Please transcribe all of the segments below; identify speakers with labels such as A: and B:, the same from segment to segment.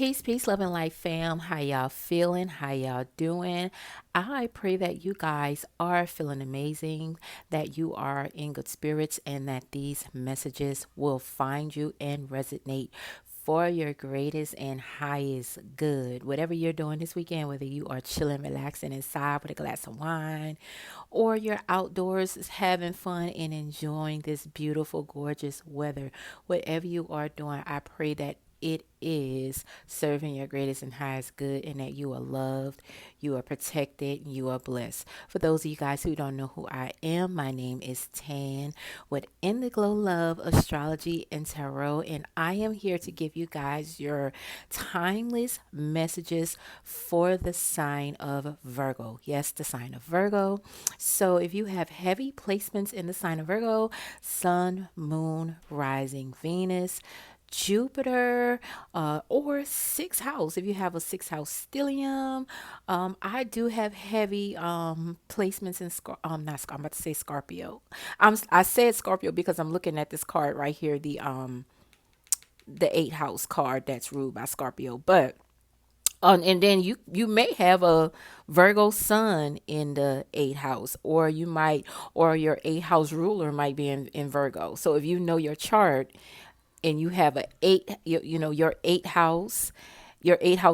A: Peace, love, and life, fam. How y'all feeling? How y'all doing? I pray that you guys are feeling amazing, that you are in good spirits, and that these messages will find you and resonate for your greatest and highest good. Whatever you're doing this weekend, whether you are chilling, relaxing inside with a glass of wine, or you're outdoors having fun and enjoying this beautiful, gorgeous weather, whatever you are doing, I pray that it is serving your greatest and highest good, and that you are loved, you are protected, you are blessed. For those of you guys who don't know who I am, my name is Tan with Indigo Love Astrology and Tarot, and I am here to give you guys your timeless messages for the sign of Virgo. Yes, the sign of Virgo. So if you have heavy placements in the sign of Virgo, Sun, Moon, Rising, Venus, Jupiter, or sixth house. If you have a sixth house stellium, I do have heavy placements in not I'm about to say Scorpio. I said Scorpio because I'm looking at this card right here, the eighth house card that's ruled by Scorpio, but. And then you may have a Virgo sun in the eighth house, or or your eighth house ruler might be in Virgo. So if you know your chart, and you have a eight, your eighth house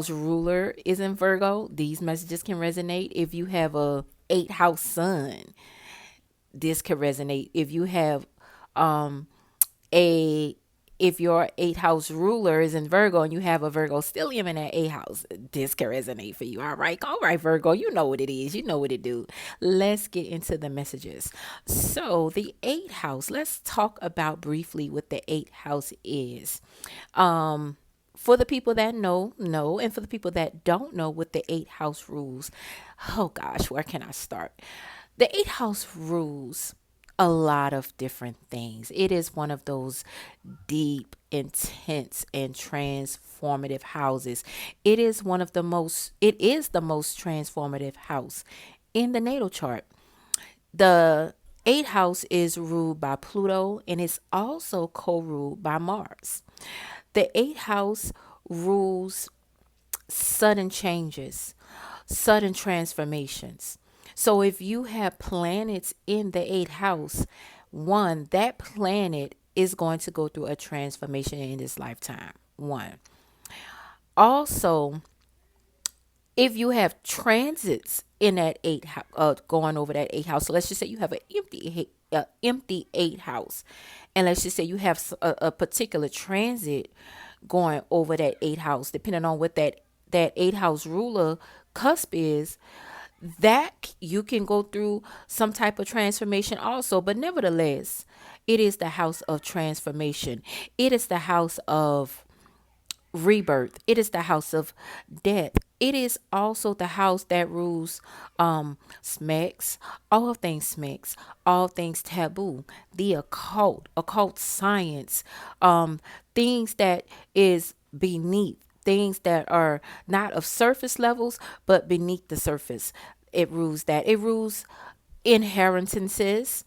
A: ruler is in Virgo, these messages can resonate. If you have a eighth house sun, this could resonate. If you have a if your eighth house ruler is in Virgo and you have a Virgo stellium in that eighth house, this can resonate for you. All right, Virgo, you know what it is, you know what it do. Let's get into the messages. So the eighth house, let's talk about briefly what the eighth house is. For the people that know, and for the people that don't know what the eighth house rules, oh gosh, where can I start? The eighth house rules a lot of different things. It is one of those deep, intense, and transformative houses. It is the most transformative house in the natal chart. The eighth house is ruled by Pluto, and it's also co-ruled by Mars. The eighth house rules sudden changes, sudden transformations. So if you have planets in the eighth house, one, that planet is going to go through a transformation in this lifetime. One. Also, if you have transits in that going over that eighth house, so let's just say you have an empty eighth house, and let's just say you have a particular transit going over that eighth house, depending on what that eighth house ruler cusp is, that you can go through some type of transformation also. But nevertheless, it is the house of transformation. It is the house of rebirth. It is the house of death. It is also the house that rules smecks, all things taboo, the occult science, things that is beneath, things that are not of surface levels but beneath the surface. It rules that. It rules inheritances,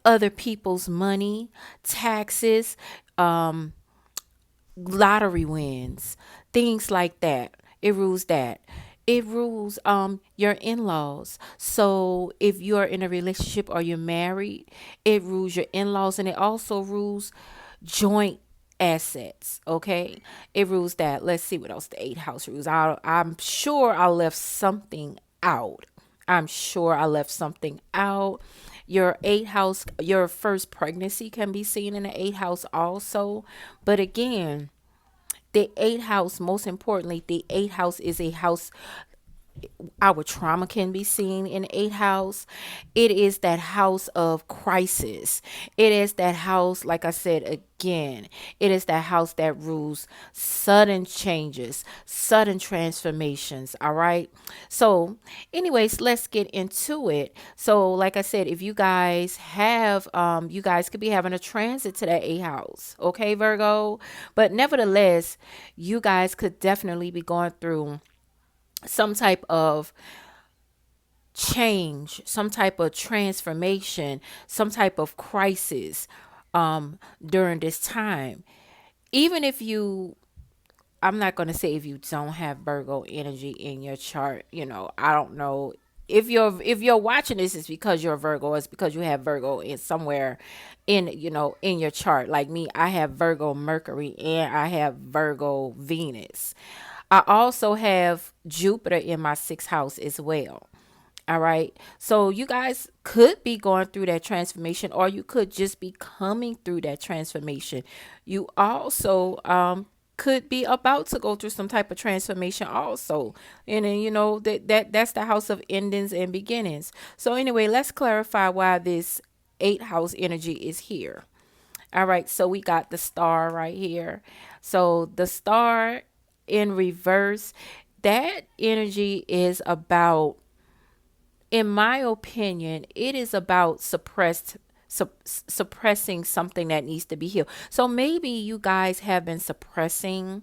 A: other people's money, taxes, lottery wins, things like that. It rules that. It rules your in-laws. So if you're in a relationship or you're married, it rules your in-laws, and it also rules joint assets. Okay, it rules that. Let's see what else the eighth house rules. I'm sure I left something out. I'm sure I left something out. Your eighth house, your first pregnancy can be seen in the eighth house also. But again, the eighth house, most importantly, the eighth house is a house. Our trauma can be seen in the eighth house. It is that house of crisis. It is that house, like I said again, it is that house that rules sudden changes, sudden transformations. All right. So, anyways, let's get into it. So, like I said, if you guys have, you guys could be having a transit to that eighth house. Okay, Virgo. But nevertheless, you guys could definitely be going through some type of change, some type of transformation, some type of crisis during this time. Even if you I'm not going to say if you don't have Virgo energy in your chart. I don't know if you're watching this, it's because you're a Virgo. It's because you have Virgo in somewhere in your chart. Like me, I have Virgo Mercury and I have Virgo Venus. I also have Jupiter in my sixth house as well. All right. So you guys could be going through that transformation, or you could just be coming through that transformation. You also could be about to go through some type of transformation also. And then that's the house of endings and beginnings. So anyway, let's clarify why this eight house energy is here. All right, so we got the star right here. So the star in reverse, that energy is about, in my opinion, it is about suppressing something that needs to be healed. So maybe you guys have been suppressing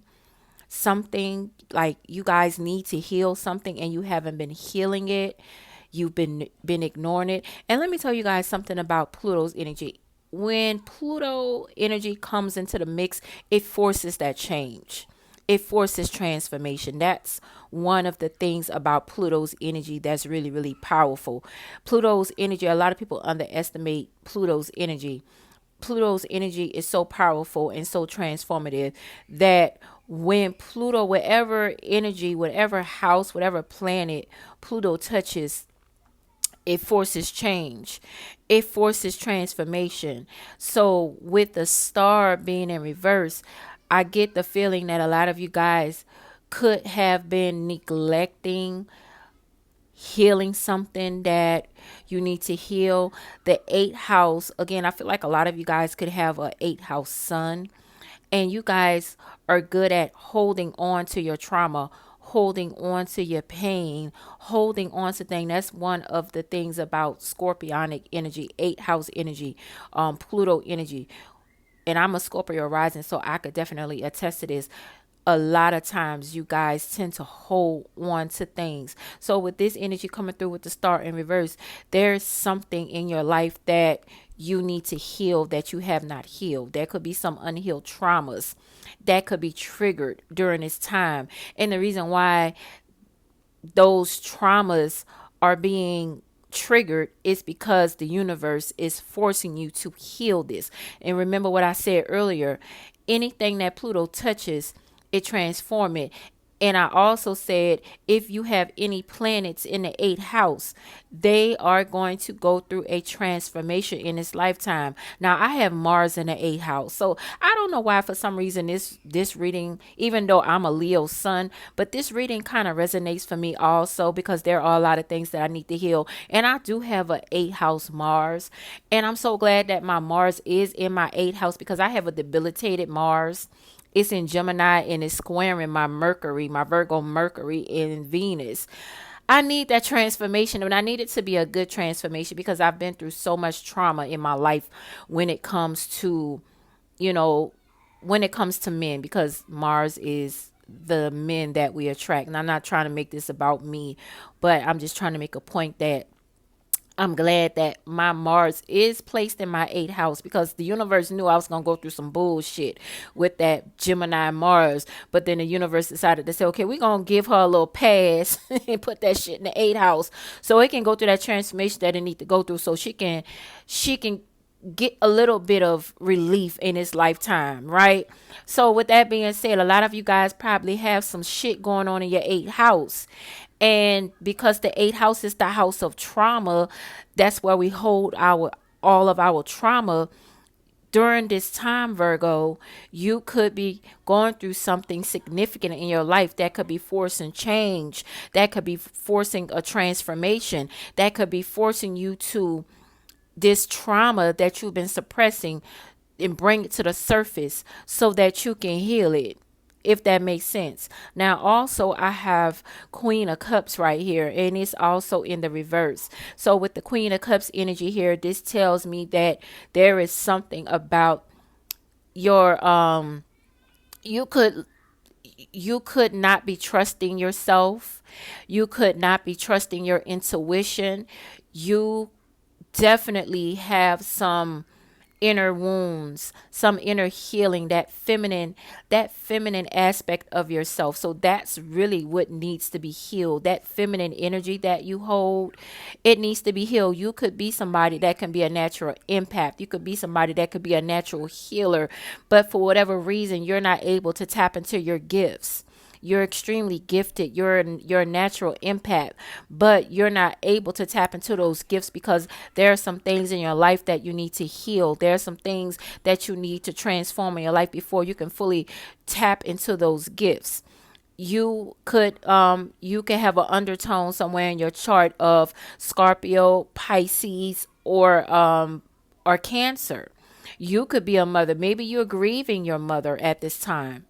A: something, like you guys need to heal something and you haven't been healing it. You've been ignoring it. And let me tell you guys something about Pluto's energy. When Pluto energy comes into the mix, it forces that change. It forces transformation. That's one of the things about Pluto's energy that's really, really powerful. Pluto's energy, a lot of people underestimate Pluto's energy. Pluto's energy is so powerful and so transformative that when Pluto, whatever energy, whatever house, whatever planet Pluto touches, it forces change. It forces transformation. So with the star being in reverse, I get the feeling that a lot of you guys could have been neglecting healing something that you need to heal. The eighth house, again, I feel like a lot of you guys could have a eighth house sun, and you guys are good at holding on to your trauma, holding on to your pain, holding on to things. That's one of the things about scorpionic energy, eighth house energy, Pluto energy. And I'm a Scorpio rising, so I could definitely attest to this. A lot of times you guys tend to hold on to things. So with this energy coming through with the star in reverse, there's something in your life that you need to heal that you have not healed. There could be some unhealed traumas that could be triggered during this time. And the reason why those traumas are being triggered is because the universe is forcing you to heal this. And remember what I said earlier, anything that Pluto touches, it transforms it. And I also said, if you have any planets in the eighth house, they are going to go through a transformation in this lifetime. Now, I have Mars in the eighth house. So I don't know why, for some reason, this reading, even though I'm a Leo sun, but this reading kind of resonates for me also, because there are a lot of things that I need to heal. And I do have an eighth house Mars. And I'm so glad that my Mars is in my eighth house, because I have a debilitated Mars. It's in Gemini and it's squaring my Mercury, my Virgo Mercury in Venus. I need that transformation, and I need it to be a good transformation, because I've been through so much trauma in my life when it comes to, you know, when it comes to men, because Mars is the men that we attract. And I'm not trying to make this about me, but I'm just trying to make a point that I'm glad that my Mars is placed in my eighth house, because the universe knew I was going to go through some bullshit with that Gemini Mars. But then the universe decided to say, okay, we're going to give her a little pass and put that shit in the eighth house so it can go through that transformation that it need to go through, so she can get a little bit of relief in his lifetime, right? So with that being said, a lot of you guys probably have some shit going on in your eighth house. And because the eighth house is the house of trauma, that's where we hold our all of our trauma. During this time, Virgo, you could be going through something significant in your life that could be forcing change, that could be forcing a transformation, that could be forcing you to this trauma that you've been suppressing and bring it to the surface so that you can heal it, if that makes sense. Now, also, I have Queen of Cups right here, and it's also in the reverse. So with the Queen of Cups energy here, this tells me that there is something about your you could you could not be trusting yourself. You could not be trusting your intuition. You definitely have some inner wounds, some inner healing, that feminine aspect of yourself. So that's really what needs to be healed. That feminine energy that you hold, it needs to be healed. You could be somebody that can be a natural empath. You could be somebody that could be a natural healer, but for whatever reason, you're not able to tap into your gifts. You're extremely gifted. You're a natural impact, but you're not able to tap into those gifts because there are some things in your life that you need to heal. There are some things that you need to transform in your life before you can fully tap into those gifts. You could have an undertone somewhere in your chart of Scorpio, Pisces, or Cancer. You could be a mother. Maybe you're grieving your mother at this time.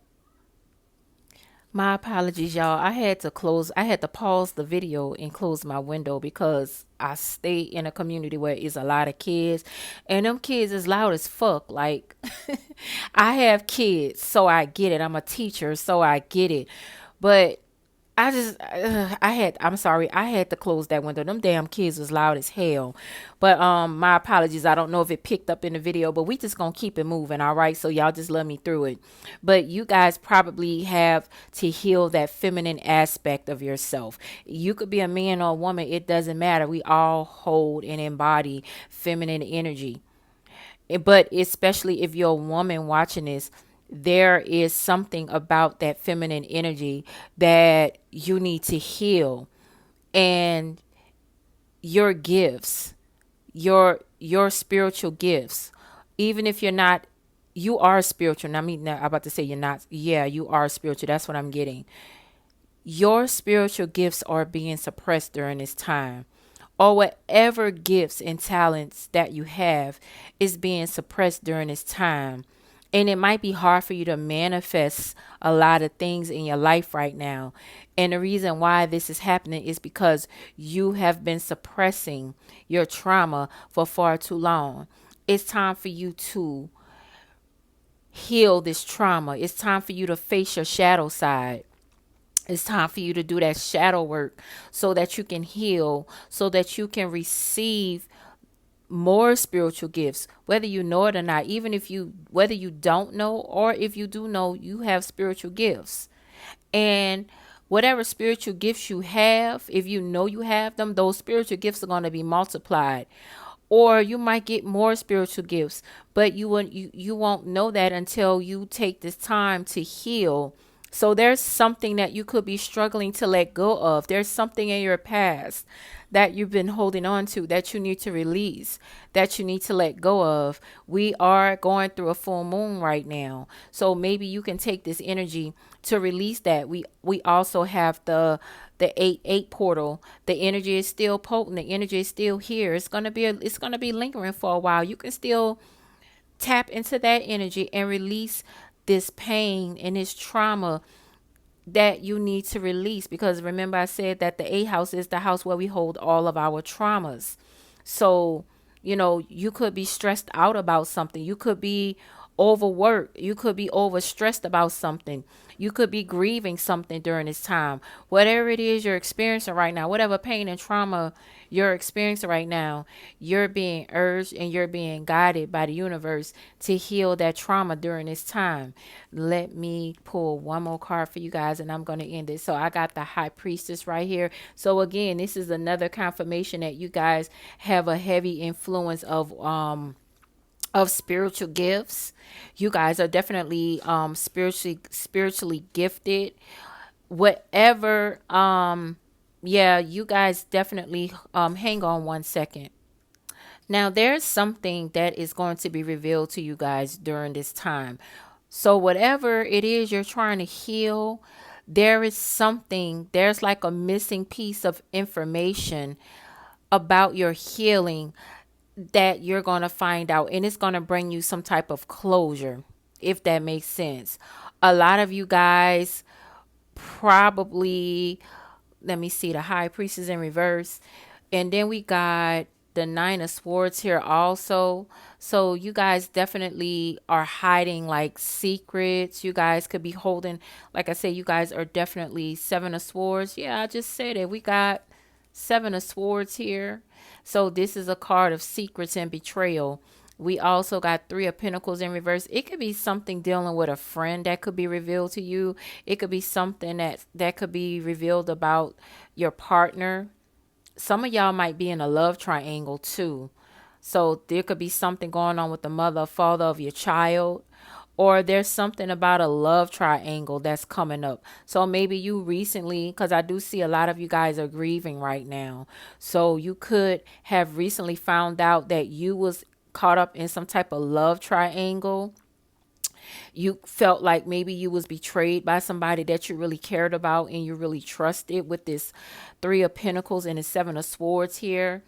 A: My apologies, y'all. I had to pause the video and close my window because I stay in a community where it's a lot of kids, and them kids is loud as fuck. Like, I have kids, so I get it. I'm a teacher, so I get it. But I'm sorry, I had to close that window. Them damn kids was loud as hell. But my apologies. I don't know if it picked up in the video, but we just gonna keep it moving, all right? So y'all just let me through it. But you guys probably have to heal that feminine aspect of yourself. You could be a man or a woman, it doesn't matter. We all hold and embody feminine energy. But especially if you're a woman watching this, there is something about that feminine energy that you need to heal. And your gifts, your spiritual gifts, even if you're not, you are spiritual. I mean, I'm about to say you're not. Yeah, you are spiritual. That's what I'm getting. Your spiritual gifts are being suppressed during this time, or whatever gifts and talents that you have is being suppressed during this time. And it might be hard for you to manifest a lot of things in your life right now. And the reason why this is happening is because you have been suppressing your trauma for far too long. It's time for you to heal this trauma. It's time for you to face your shadow side. It's time for you to do that shadow work so that you can heal, so that you can receive more spiritual gifts, whether you know it or not. Even if you, whether you don't know or if you do know, you have spiritual gifts. And whatever spiritual gifts you have, if you know you have them, those spiritual gifts are going to be multiplied. Or you might get more spiritual gifts, but you won't know that until you take this time to heal. So there's something that you could be struggling to let go of. There's something in your past that you've been holding on to that you need to release, that you need to let go of. We are going through a full moon right now. So maybe you can take this energy to release that. We also have the 8-8 portal. The energy is still potent. The energy is still here. It's gonna be lingering for a while. You can still tap into that energy and release this pain and this trauma that you need to release, because remember I said that the 8th house is the house where we hold all of our traumas. So, you could be stressed out about something. You could be overworked. You could be overstressed about something. You could be grieving something during this time. Whatever it is you're experiencing right now, whatever pain and trauma you're experiencing right now, you're being urged and you're being guided by the universe to heal that trauma during this time. Let me pull one more card for you guys and I'm going to end it. So I got the High Priestess right here. So again, this is another confirmation that you guys have a heavy influence of spiritual gifts. You guys are definitely spiritually gifted. Whatever yeah, you guys definitely hang on one second. Now there's something that is going to be revealed to you guys during this time. So whatever it is you're trying to heal, there's like a missing piece of information about your healing that you're going to find out, and it's going to bring you some type of closure, if that makes sense. A lot of you guys probably, let me see, the High Priestess in reverse, and then we got the Nine of Swords here also. So you guys definitely are hiding like secrets. You guys could be holding, like I said, you guys are definitely Seven of Swords. Yeah, I just said it. We got Seven of Swords here. So this is a card of secrets and betrayal. We also got Three of Pentacles in reverse. It could be something dealing with a friend that could be revealed to you. It could be something that could be revealed about your partner. Some of y'all might be in a love triangle too. So there could be something going on with the mother or father of your child. Or there's something about a love triangle that's coming up. So maybe you recently, because I do see a lot of you guys are grieving right now. So you could have recently found out that you was caught up in some type of love triangle. You felt like maybe you was betrayed by somebody that you really cared about and you really trusted with this Three of Pentacles and the Seven of Swords here.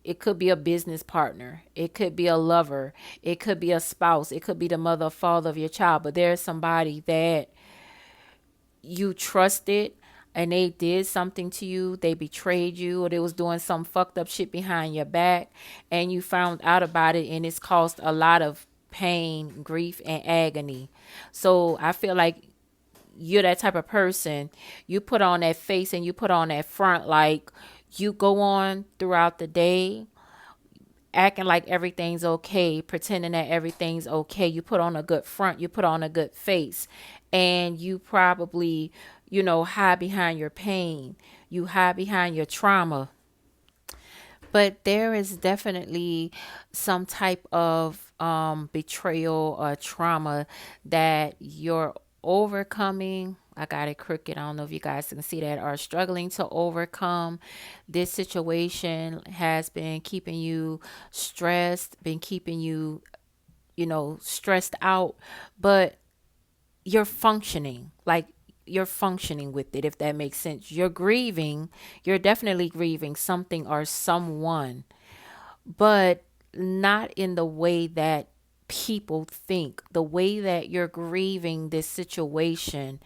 A: It could be a business partner. It could be a lover. It could be a spouse. It could be the mother or father of your child. But there's somebody that you trusted and they did something to you. They betrayed you or they was doing some fucked up shit behind your back and you found out about it and it's caused a lot of pain, grief, and agony. So I feel like you're that type of person. You put on that face and you put on that front like you go on throughout the day acting like everything's okay, pretending that everything's okay. You put on a good front, you put on a good face, and you probably, hide behind your pain. You hide behind your trauma. But there is definitely some type of betrayal or trauma that you're overcoming. I got it crooked. I don't know if you guys can see that, are struggling to overcome. This situation has been keeping you stressed, been keeping you, stressed out, but you're functioning. Like you're functioning with it, if that makes sense. You're grieving. You're definitely grieving something or someone, but not in the way that people think. The way that you're grieving this situation,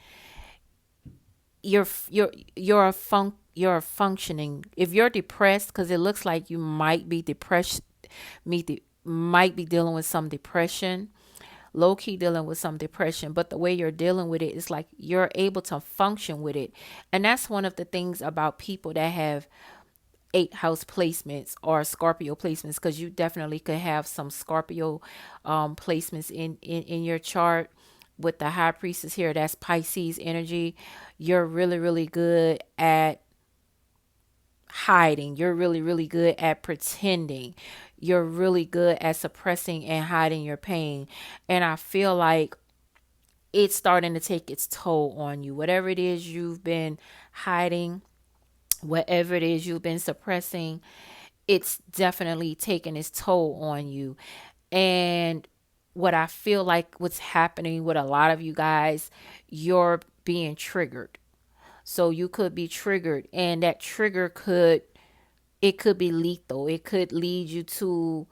A: you're functioning. If you're depressed, because it looks like you might be depressed, might be dealing with some depression, low key dealing with some depression, but the way you're dealing with it is like you're able to function with it. And that's one of the things about people that have eight house placements or Scorpio placements, because you definitely could have some Scorpio placements in your chart. With the high priestess here, that's Pisces energy. You're really, really good at hiding. You're really, really good at pretending. You're really good at suppressing and hiding your pain. And I feel like it's starting to take its toll on you. Whatever it is you've been hiding, whatever it is you've been suppressing, it's definitely taking its toll on you. And what I feel like what's happening with a lot of you guys, you're being triggered. So you could be triggered, and that trigger could be lethal. It could lead you to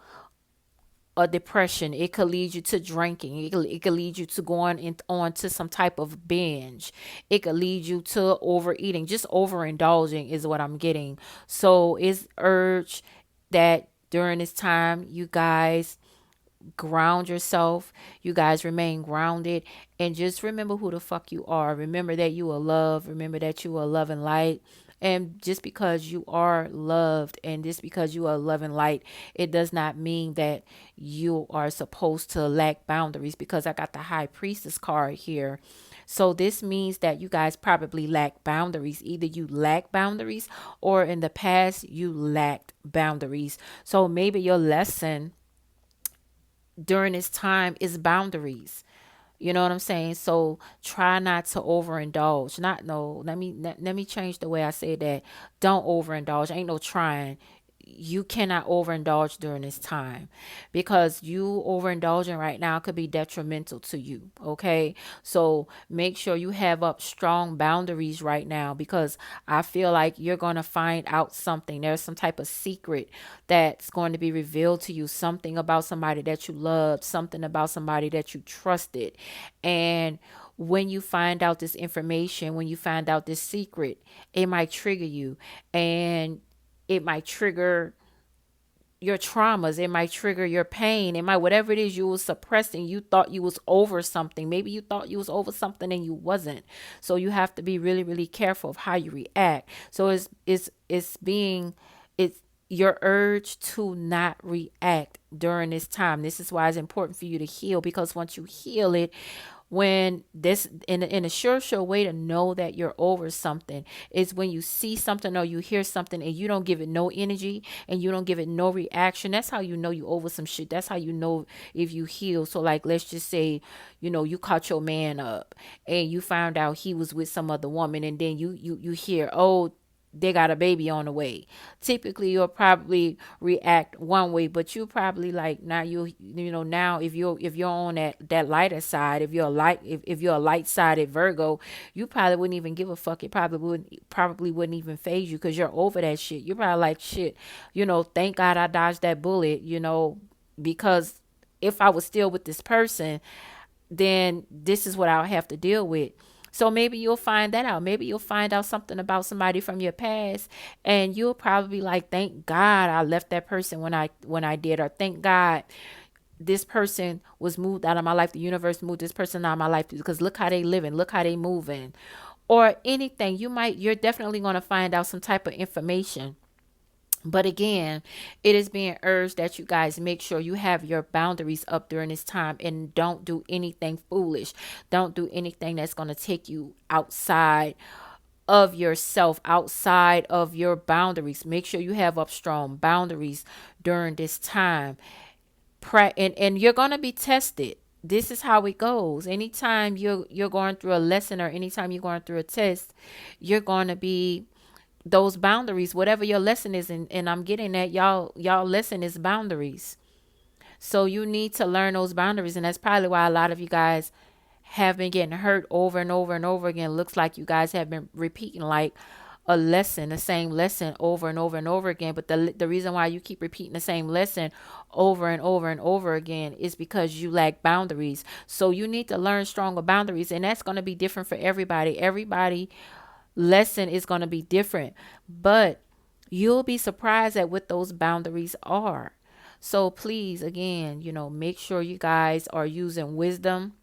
A: a depression. It could lead you to drinking. It could lead you to going on to some type of binge. It could lead you to overeating. Just overindulging is what I'm getting. So it's urged that during this time, you guys ground yourself. You guys remain grounded and just remember who the fuck you are. Remember that you are loved. Remember that you are love and light. And just because you are loved and just because you are love and light, it does not mean that you are supposed to lack boundaries, because I got the high priestess card here. So this means that you guys probably lack boundaries. Either you lack boundaries or in the past you lacked boundaries. So maybe your lesson during this time is boundaries. You know what I'm saying? So try not to overindulge. Not no. Let me change the way I say that. Don't overindulge. Ain't no trying. You cannot overindulge during this time, because you overindulging right now could be detrimental to you. Okay. So make sure you have up strong boundaries right now, because I feel like you're going to find out something. There's some type of secret that's going to be revealed to you, something about somebody that you loved, something about somebody that you trusted. And when you find out this information, when you find out this secret, it might trigger you, and it might trigger your traumas. It might trigger your pain. It might, whatever it is you was suppressing, you thought you was over something. Maybe you thought you was over something and you wasn't. So you have to be really, really careful of how you react. So it's being, it's your urge to not react during this time. This is why it's important for you to heal, because once you heal it, when this in a sure way to know that you're over something is when you see something or you hear something and you don't give it no energy and you don't give it no reaction. That's how you know you over some shit. That's how you know if you heal. So like, let's just say, you caught your man up and you found out he was with some other woman, and then you hear, oh, they got a baby on the way. Typically you'll probably react one way, but you probably like, now now if you're on that lighter side, if you're a light-sided Virgo, you probably wouldn't even give a fuck. It probably wouldn't even phase you, because you're over that shit. You're probably like, shit, thank God I dodged that bullet, because if I was still with this person, then this is what I'll have to deal with. So maybe you'll find that out. Maybe you'll find out something about somebody from your past, and you'll probably be like, thank God I left that person when I did, or thank God this person was moved out of my life. The universe moved this person out of my life, because look how they living, look how they moving, or anything. You're definitely going to find out some type of information. But again, it is being urged that you guys make sure you have your boundaries up during this time, and don't do anything foolish. Don't do anything that's going to take you outside of yourself, outside of your boundaries. Make sure you have up strong boundaries during this time. And you're going to be tested. This is how it goes. Anytime you're going through a lesson, or anytime you're going through a test, you're going to be those boundaries, whatever your lesson is. And I'm getting that y'all lesson is boundaries. So you need to learn those boundaries. And that's probably why a lot of you guys have been getting hurt over and over and over again. Looks like you guys have been repeating like a lesson, the same lesson over and over and over again. But the reason why you keep repeating the same lesson over and over and over again is because you lack boundaries. So you need to learn stronger boundaries. And that's going to be different for everybody. Everybody lesson is going to be different, but you'll be surprised at what those boundaries are. So please, again, make sure you guys are using wisdom.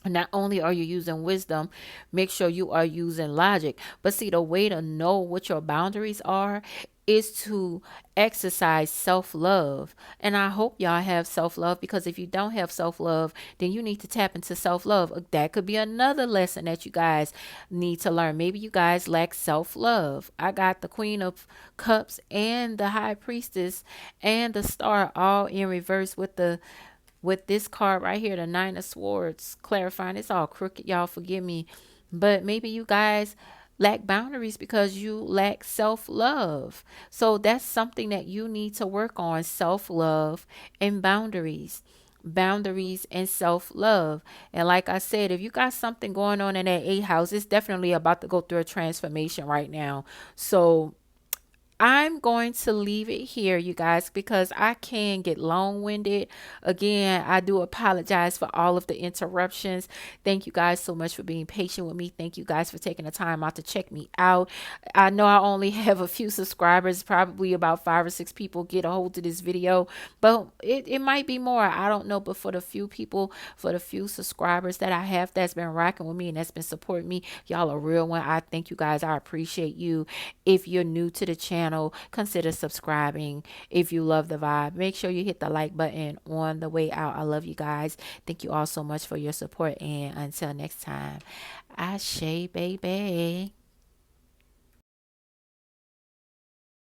A: Not only are you using wisdom, make sure you are using logic. But see, the way to know what your boundaries are is to exercise self-love. And I hope y'all have self-love, because if you don't have self-love, then you need to tap into self-love. That could be another lesson that you guys need to learn. Maybe you guys lack self-love. I got the Queen of Cups and the High Priestess and the Star all in reverse with this card right here, the Nine of Swords, clarifying. It's all crooked, y'all, forgive me. But maybe you guys lack boundaries because you lack self-love. So that's something that you need to work on: self-love and boundaries. Boundaries and self-love. And like I said, if you got something going on in that 8th house, it's definitely about to go through a transformation right now. So I'm going to leave it here, you guys, because I can get long winded. Again, I do apologize for all of the interruptions. Thank you guys so much for being patient with me. Thank you guys for taking the time out to check me out. I know I only have a few subscribers, probably about 5 or 6 people get a hold of this video, but it might be more. I don't know. But for the few people, for the few subscribers that I have that's been rocking with me and that's been supporting me, y'all a real one. I thank you guys. I appreciate you. If you're new to the channel, consider subscribing. If you love the vibe, make sure you hit the like button on the way out. I love you guys. Thank you all so much for your support. And until next time, Ashe, baby.